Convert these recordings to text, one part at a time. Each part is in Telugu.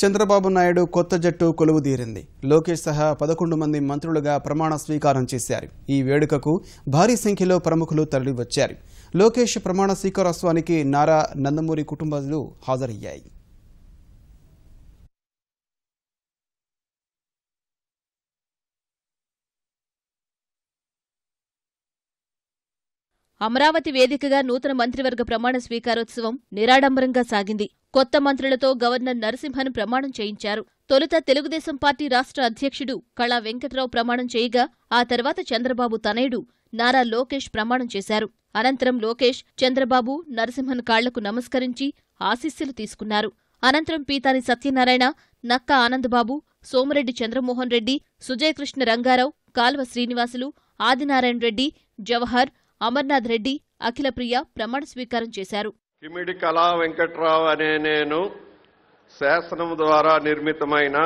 చంద్రబాబు నాయుడు కొత్త జట్టు కొలువుదీరింది. లోకేష్ సహా 11 మంది మంత్రులుగా ప్రమాణ స్వీకారం చేశారు. ఈ వేడుకకు భారీ సంఖ్యలో ప్రముఖులు తరలివచ్చారు. లోకేష్ ప్రమాణ స్వీకారోత్సవానికి నారా, నందమూరి కుటుంబాలు హాజరయ్యాయి. అమరావతి వేదికగా నూతన మంత్రివర్గ ప్రమాణ స్వీకారోత్సవం నిరాడంబరంగా సాగింది. కొత్త మంత్రులతో గవర్నర్ నరసింహన్ ప్రమాణం చేయించారు. తొలుత తెలుగుదేశం పార్టీ రాష్ట్ర అధ్యక్షుడు కళా వెంకట్రావు ప్రమాణం చేయగా, ఆ తర్వాత చంద్రబాబు తనయుడు నారా లోకేష్ ప్రమాణం చేశారు. అనంతరం లోకేష్ చంద్రబాబు, నరసింహన్ కాళ్లకు నమస్కరించి ఆశీస్సులు తీసుకున్నారు. అనంతరం పీతాని సత్యనారాయణ, నక్క ఆనందబాబు, సోమిరెడ్డి చంద్రమోహన్ రెడ్డి, సుజయకృష్ణ రంగారావు, కాల్వ శ్రీనివాసులు, ఆదినారాయణ రెడ్డి, జవహర్, అమర్నాథ్ రెడ్డి, అఖిలప్రియ ప్రమాణ స్వీకారం చేశారు. కిమిడి కళా వెంకట్రావు అనే నేను శాసనం ద్వారా నిర్మితమైన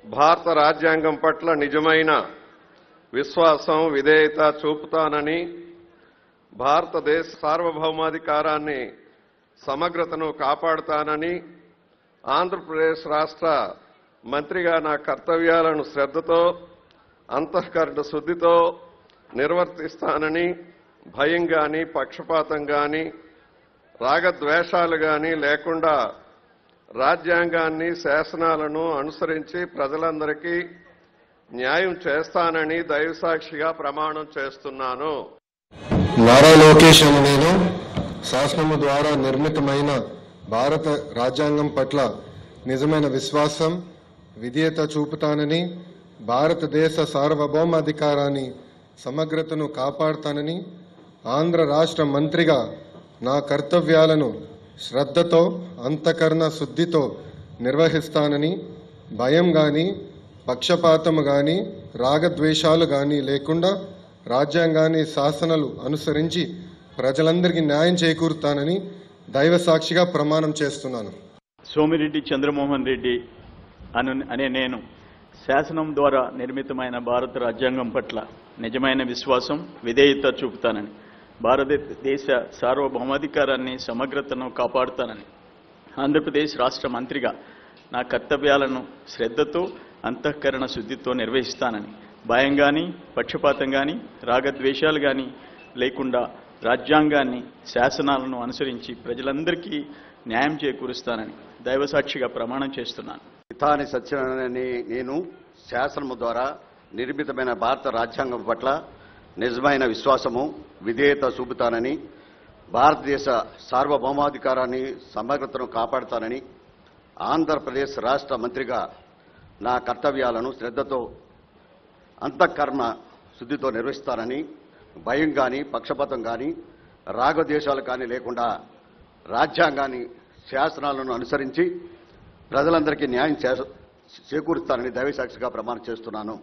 భారత రాజ్యాంగం పట్ల నిజమైన విశ్వాసం, విధేయత చూపుతానని, భారతదేశ సార్వభౌమాధికారాన్ని, సమగ్రతను కాపాడుతానని, ఆంధ్రప్రదేశ్ రాష్ట్ర మంత్రిగా నా కర్తవ్యాలను శ్రద్ధతో, అంతఃకరణ శుద్ధితో నిర్వర్తిస్తానని, భయం గాని, పక్షపాతం గాని, రాగద్వేషాలు గాని లేకుండా రాజ్యాంగాన్ని, శాసనాలను అనుసరించి ప్రజలందరికీ న్యాయం చేస్తానని దైవసాక్షిగా ప్రమాణం చేస్తున్నాను. నారా లోకేష్ అని నేను శాసనము ద్వారా నిర్మితమైన భారత రాజ్యాంగం పట్ల నిజమైన విశ్వాసం, విధేయత చూపుతానని, భారతదేశ సార్వభౌమాధికారాన్ని, సమగ్రతను కాపాడుతానని, ఆంధ్ర రాష్ట్ర మంత్రిగా నా కర్తవ్యాలను శ్రద్ధతో, అంతఃకరణ శుద్ధితో నిర్వహిస్తానని, భయం గాని, పక్షపాతము గాని, రాగద్వేషాలు గాని లేకుండా రాజ్యాంగాన్ని, శాసనాలు అనుసరించి ప్రజలందరికీ న్యాయం చేకూరుతానని దైవ సాక్షిగా ప్రమాణం చేస్తున్నాను. సోమిరెడ్డి చంద్రమోహన్ రెడ్డి అనే నేను శాసనం ద్వారా నిర్మితమైన భారత రాజ్యాంగం పట్ల నిజమైన విశ్వాసం, విధేయత చూపుతానని, భారతదేశ సార్వభౌమాధికారాన్ని, సమగ్రతను కాపాడుతానని, ఆంధ్రప్రదేశ్ రాష్ట్ర మంత్రిగా నా కర్తవ్యాలను శ్రద్ధతో, అంతఃకరణ శుద్ధితో నిర్వహిస్తానని, భయం గాని, పక్షపాతం గాని, రాగద్వేషాలు గాని లేకుండా రాజ్యాంగాన్ని, శాసనాలను అనుసరించి ప్రజలందరికీ న్యాయం చేకూరుస్తానని దైవసాక్షిగా ప్రమాణం చేస్తున్నాను. పీతాని సత్యనారాయణ నేను శాసనము ద్వారా నిర్మితమైన భారత రాజ్యాంగం పట్ల నిజమైన విశ్వాసము, విధేయత చూపుతానని, భారతదేశ సార్వభౌమాధికారాన్ని, సమగ్రతను కాపాడుతానని, ఆంధ్రప్రదేశ్ రాష్ట్ర మంత్రిగా నా కర్తవ్యాలను శ్రద్ధతో, అంతఃకరణ శుద్ధితో నిర్వహిస్తానని, భయం కానీ, పక్షపాతం కానీ, రాగద్వేషాలు కానీ లేకుండా రాజ్యాంగాన్ని, శాసనాలను అనుసరించి ప్రజలందరికీ న్యాయం చేకూరుస్తానని దైవసాక్షిగా ప్రమాణం చేస్తున్నాను.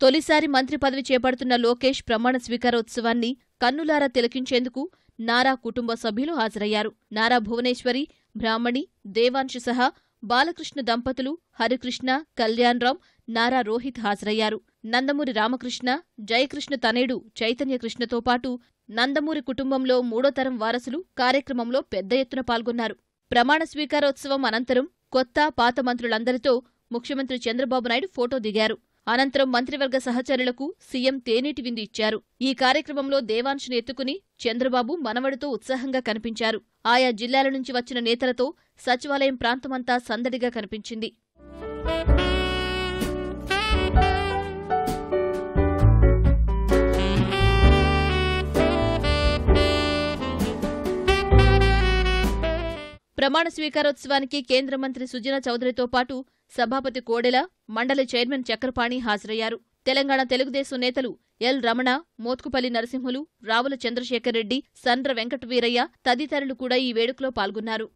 తొలిసారి మంత్రి పదవి చేపడుతున్న లోకేష్ ప్రమాణ స్వీకారోత్సవాన్ని కన్నులారా తిలకించేందుకు నారా కుటుంబ సభ్యులు హాజరయ్యారు. నారా భువనేశ్వరి, బ్రాహ్మణి, దేవాంశు సహా బాలకృష్ణ దంపతులు, హరికృష్ణ, కళ్యాణరాం, నారా రోహిత్ హాజరయ్యారు. నందమూరి రామకృష్ణ, జయకృష్ణ తనయుడు చైతన్యకృష్ణతో పాటు నందమూరి కుటుంబంలో 3వ తరం వారసులు కార్యక్రమంలో పెద్ద ఎత్తున పాల్గొన్నారు. ప్రమాణ స్వీకారోత్సవం అనంతరం కొత్త, పాత మంత్రులందరితో ముఖ్యమంత్రి చంద్రబాబు నాయుడు ఫోటో దిగారు. అనంతరం మంత్రివర్గ సహచరులకు సీఎం తేనీటి విందు ఇచ్చారు. ఈ కార్యక్రమంలో దేవాంశును ఎత్తుకుని చంద్రబాబు మనవడితో ఉత్సాహంగా కనిపించారు. ఆయా జిల్లాల నుంచి వచ్చిన నేతలతో సచివాలయం ప్రాంతమంతా సందడిగా కనిపించింది. ప్రమాణ స్వీకారోత్సవానికి కేంద్ర మంత్రి సుజనా చౌదరితో పాటు సభాపతి కోడెల, మండలి చైర్మన్ చక్రపాణి హాజరయ్యారు. తెలంగాణ తెలుగుదేశం నేతలు ఎల్ రమణ, మోత్కుపల్లి నరసింహులు, రావుల చంద్రశేఖర్ రెడ్డి, సండ్ర వెంకటవీరయ్య తదితరులు కూడా ఈ వేడుకలో పాల్గొన్నారు.